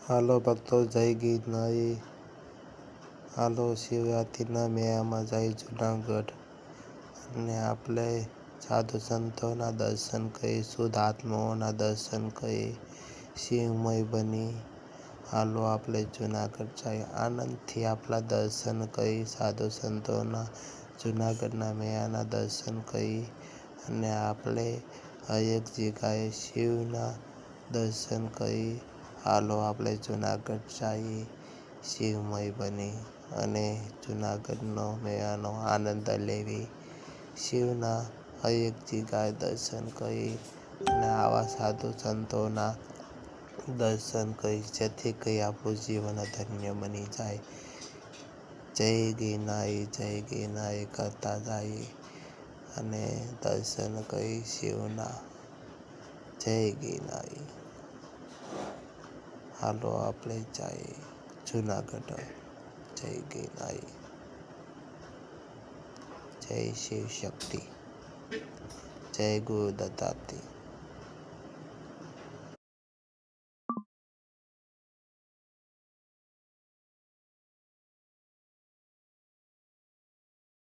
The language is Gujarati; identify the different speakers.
Speaker 1: હાલો ભક્તો, જય ગિરનારી. હાલો શિવરાત્રિના મેળામાં જઈ જુનાગઢ અને આપણે સાધુ સંતોના દર્શન કરી, શુદ્ધ આત્માઓના દર્શન કરી, શિવમય બની. હાલો આપણે જુનાગઢ જઈએ, આનંદથી આપણા દર્શન કરી, સાધુ સંતોના જુનાગઢના મેળાના દર્શન કરી અને આપણે હરેક જગ્યાએ શિવના દર્શન કરી. હાલો આપણે જુનાગઢ જઈએ, શિવમય બની અને જુનાગઢનો મેળાનો આનંદ લેવી. શિવના હરેક જગ્યાએ દર્શન કરી અને આવા સાધુ સંતોના દર્શન કરી, જેથી કરી આપણું જીવન ધન્ય બની જાય. જય ગિરનારી કરતા જઈએ અને દર્શન કરી શિવના. જય ગિરનારી. હાલો આપણે જઈએ જુનાગઢ. જય ગિરનારી. જય શિવ શક્તિ. જય ગુરુ દત્તાત્રેય.